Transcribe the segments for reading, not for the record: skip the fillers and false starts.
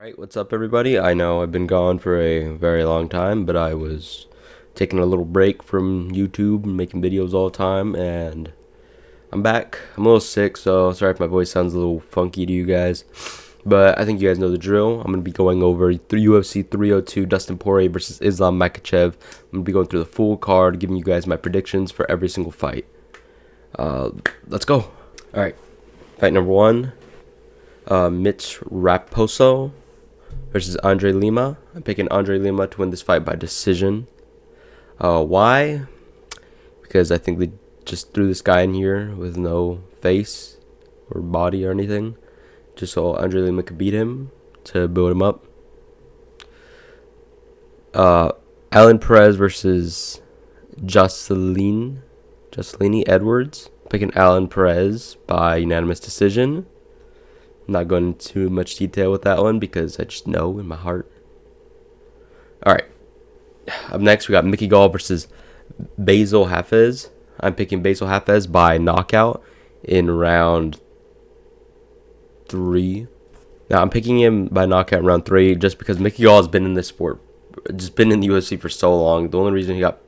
Alright, what's up everybody? I know I've been gone for a very long time, but I was taking a little break from YouTube and making videos all the time, and I'm back. I'm a little sick, so sorry if my voice sounds a little funky to you guys, but I think you guys know the drill. I'm going to be going over UFC 302 Dustin Poirier versus Islam Makhachev. I'm going to be going through the full card, giving you guys my predictions for every single fight. Let's go. Alright, fight number one, Mitch Raposo versus Andre Lima. I'm picking Andre Lima to win this fight by decision. Why? Because I think they just threw this guy in here with no face or body or anything, just so Andre Lima could beat him to build him up. Alan Perez versus Jocelyn Edwards. Picking Alan Perez by unanimous decision. I'm not going into much detail with that one because I just know in my heart. Alright. Up next, we got Mickey Gall versus Basil Hafez. I'm picking Basil Hafez by knockout in round 3. Now, I'm picking him by knockout in round 3 just because Mickey Gall has been in this sport, just been in the UFC for so long. The only reason he got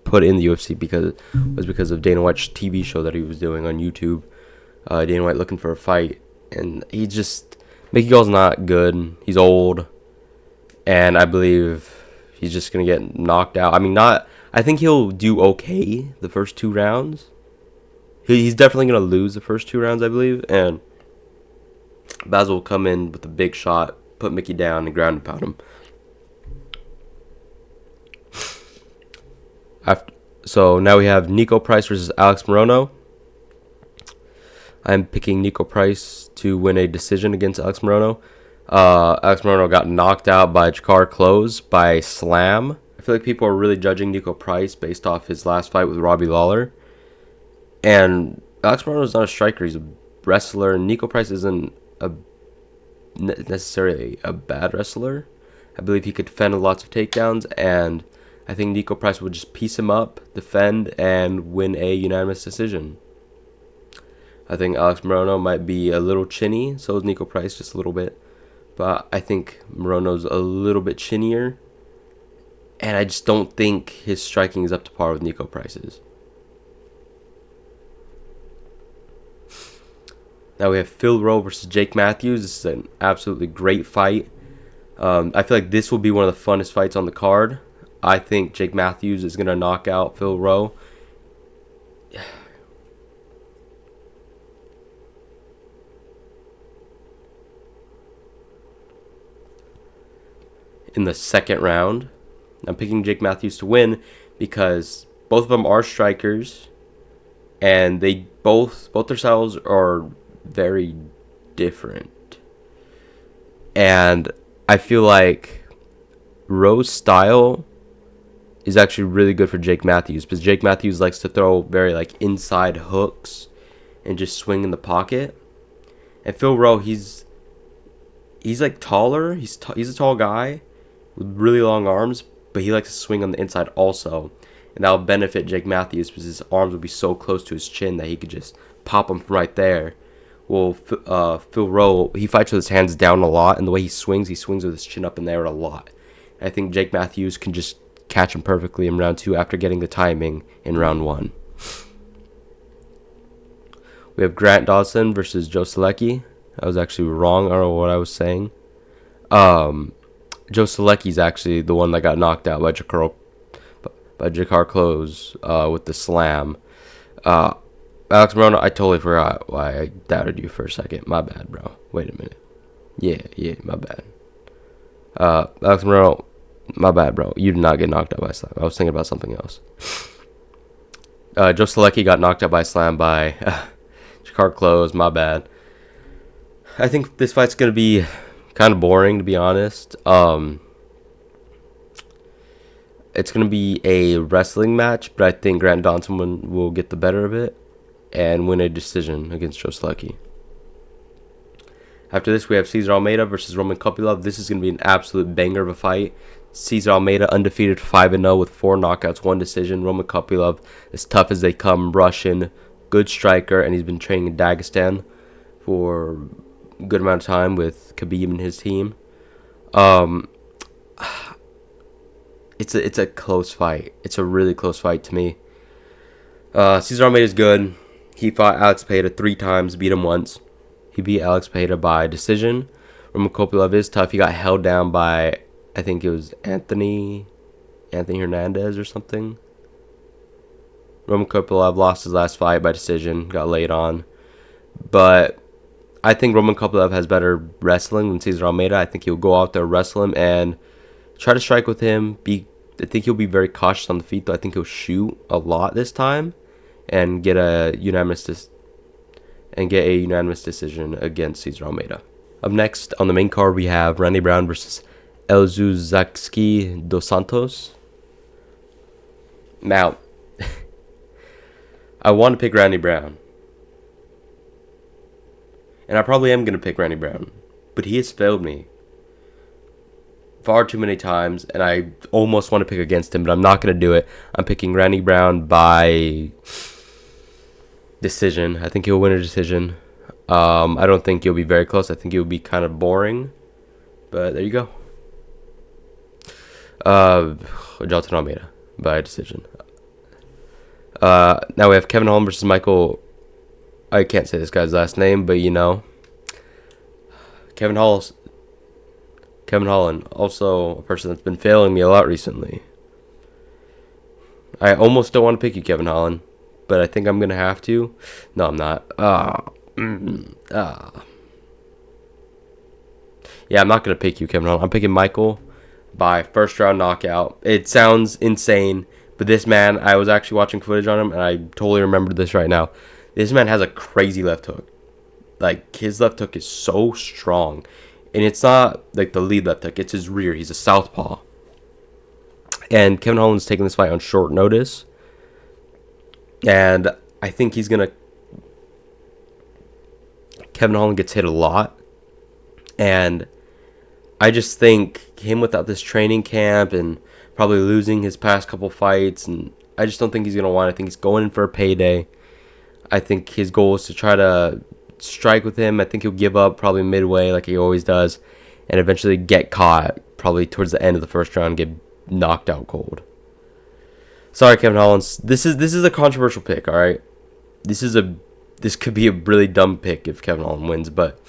put in the UFC was because of Dana White's TV show that he was doing on YouTube. Dana White looking for a fight. And Mickey Gall's not good. He's old. And I believe he's just going to get knocked out. I think he'll do okay the first 2 rounds. He's definitely going to lose the first 2 rounds, I believe. And Basil will come in with a big shot, put Mickey down, and ground and pound him. So now we have Nico Price versus Alex Morono. I'm picking Nico Price to win a decision against Alex Morono. Alex Morono got knocked out by Jakar Close by slam. I feel like people are really judging Nico Price based off his last fight with Robbie Lawler. And Alex Morono is not a striker. He's a wrestler. Nico Price isn't necessarily a bad wrestler. I believe he could defend lots of takedowns. And I think Nico Price would just piece him up, defend, and win a unanimous decision. I think Alex Morono might be a little chinny, so is Nico Price, just a little bit. But I think Morono's a little bit chinnier, and I just don't think his striking is up to par with Nico Price's. Now we have Phil Rowe versus Jake Matthews. This is an absolutely great fight. I feel like this will be one of the funnest fights on the card. I think Jake Matthews is going to knock out Phil Rowe. In the second round, I'm picking Jake Matthews to win because both of them are strikers, and they both their styles are very different. And I feel like Rowe's style is actually really good for Jake Matthews because Jake Matthews likes to throw very inside hooks and just swing in the pocket. And Phil Rowe, he's taller. He's a tall guy with really long arms, but he likes to swing on the inside also, and that'll benefit Jake Matthews because his arms will be so close to his chin that he could just pop them from right there. Well, Phil Rowe, he fights with his hands down a lot, and the way he swings with his chin up in there a lot. And I think Jake Matthews can just catch him perfectly in round 2 after getting the timing in round 1. We have Grant Dawson versus Joe Selecki. I was actually wrong. I don't know what I was saying. Joe Selecki's actually the one that got knocked out by Jakar Close with the slam. Alex Morono, I totally forgot why I doubted you for a second. My bad, bro. Wait a minute. Yeah, my bad. Alex Morono, my bad, bro. You did not get knocked out by slam. I was thinking about something else. Joe Selecki got knocked out by slam by Jakar Close. My bad. I think this fight's going to be kind of boring, to be honest. It's going to be a wrestling match, but I think Grant Dawson will get the better of it and win a decision against Joe Selecki. After this, we have Cesar Almeida versus Roman Kopylov. This is going to be an absolute banger of a fight. Cesar Almeida, undefeated 5-0 with 4 knockouts, 1 decision. Roman Kopylov, as tough as they come, Russian, good striker, and he's been training in Dagestan for a good amount of time with Khabib and his team. Um, it's a close fight. It's a really close fight to me. Cesar Almeida is good. He fought Alex Pereira 3 times, beat him once. He beat Alex Pereira by decision. Roman Kopylov is tough. He got held down by, I think it was Anthony Hernandez or something. Roman Kopylov lost his last fight by decision, got laid on. But I think Roman Kopylov has better wrestling than Cesar Almeida. I think he'll go out there, wrestle him, and try to strike with him. I think he'll be very cautious on the feet, though. I think he'll shoot a lot this time and get a unanimous decision against Cesar Almeida. Up next on the main card, we have Randy Brown versus Elzuzaki dos Santos. Now, I want to pick Randy Brown. And I probably am going to pick Randy Brown. But he has failed me far too many times. And I almost want to pick against him, but I'm not going to do it. I'm picking Randy Brown by decision. I think he'll win a decision. I don't think he'll be very close. I think he'll be kind of boring. But there you go. Jonathan Almeida by decision. Now we have Kevin Holland versus Michael. I can't say this guy's last name, but you know. Kevin Holland, also a person that's been failing me a lot recently. I almost don't want to pick you, Kevin Holland, but I think I'm going to have to. No, I'm not. Yeah, I'm not going to pick you, Kevin Holland. I'm picking Michael by first round knockout. It sounds insane, but this man, I was actually watching footage on him, and I totally remember this right now. This man has a crazy left hook. Like, his left hook is so strong. And it's not, like, the lead left hook. It's his rear. He's a southpaw. And Kevin Holland's taking this fight on short notice. And I think he's going to... Kevin Holland gets hit a lot. And I just think him without this training camp and probably losing his past couple fights, and I just don't think he's going to want it. I think he's going in for a payday. I think his goal is to try to strike with him. I think he'll give up probably midway like he always does, and eventually get caught probably towards the end of the first round and get knocked out cold. Sorry, Kevin Holland. This is a controversial pick, all right? This could be a really dumb pick if Kevin Holland wins, but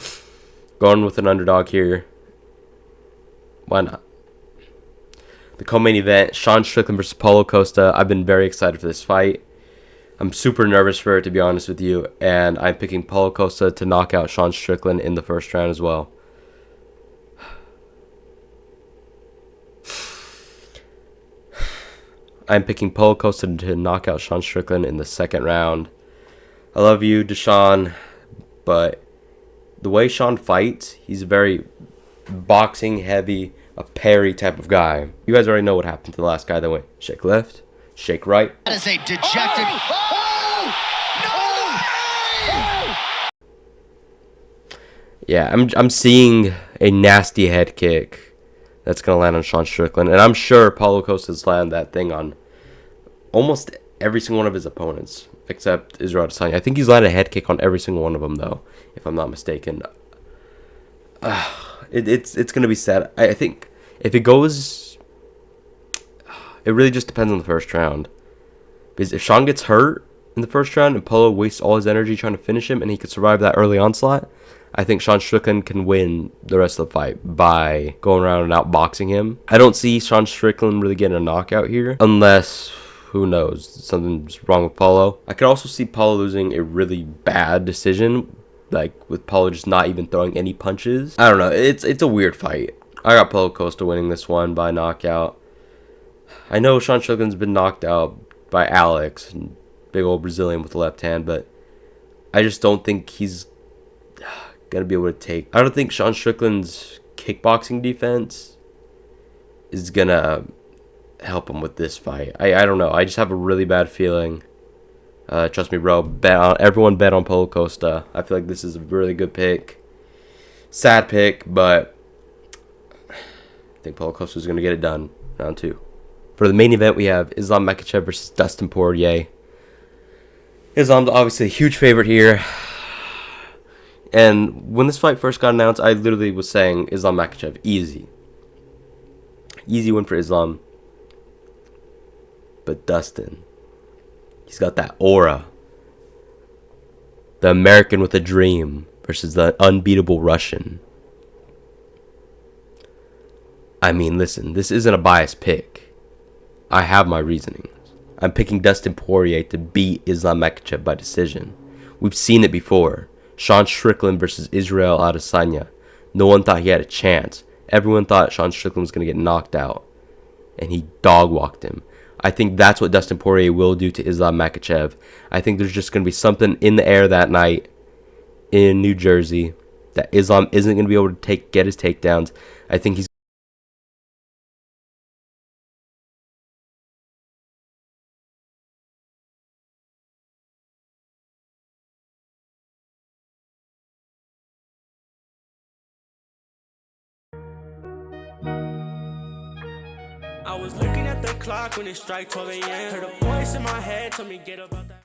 going with an underdog here, why not? The co-main event, Sean Strickland versus Paulo Costa. I've been very excited for this fight. I'm super nervous for it, to be honest with you, and I'm picking Paulo Costa to knock out Sean Strickland in the first round as well. I'm picking Paulo Costa to knock out Sean Strickland in the second round. I love you, Deshaun, but the way Sean fights, he's a very boxing heavy, a parry type of guy. You guys already know what happened to the last guy that went shake left, shake right. That is a dejected. Yeah, I'm seeing a nasty head kick that's gonna land on Sean Strickland, and I'm sure Paulo Costa's landed that thing on almost every single one of his opponents except Israel Adesanya. I think he's landed a head kick on every single one of them, though, if I'm not mistaken. It's gonna be sad. I think if it goes, it really just depends on the first round. Because if Sean gets hurt in the first round and Paulo wastes all his energy trying to finish him and he could survive that early onslaught, I think Sean Strickland can win the rest of the fight by going around and outboxing him. I don't see Sean Strickland really getting a knockout here unless, who knows, something's wrong with Paulo. I could also see Paulo losing a really bad decision, like with Paulo just not even throwing any punches. I don't know. It's a weird fight. I got Paulo Costa winning this one by knockout. I know Sean Strickland's been knocked out by Alex, big old Brazilian with the left hand, but I just don't think he's gonna be able to take. I don't think Sean Strickland's kickboxing defense is gonna help him with this fight. I don't know. I just have a really bad feeling. Trust me, bro. Everyone bet on Paulo Costa. I feel like this is a really good pick. Sad pick, but I think Paulo Costa is gonna get it done. Round 2. For the main event, we have Islam Makhachev versus Dustin Poirier. Islam's obviously a huge favorite here. And when this fight first got announced, I literally was saying Islam Makhachev, easy. Easy win for Islam. But Dustin, he's got that aura. The American with a dream versus the unbeatable Russian. I mean, listen, this isn't a biased pick. I have my reasonings. I'm picking Dustin Poirier to beat Islam Makhachev by decision. We've seen it before. Sean Strickland versus Israel Adesanya. No one thought he had a chance. Everyone thought Sean Strickland was going to get knocked out. And he dog walked him. I think that's what Dustin Poirier will do to Islam Makhachev. I think there's just going to be something in the air that night in New Jersey that Islam isn't going to be able to get his takedowns. I think he's I was looking at the clock when it struck 12 a.m. Heard a voice in my head tell me get up out that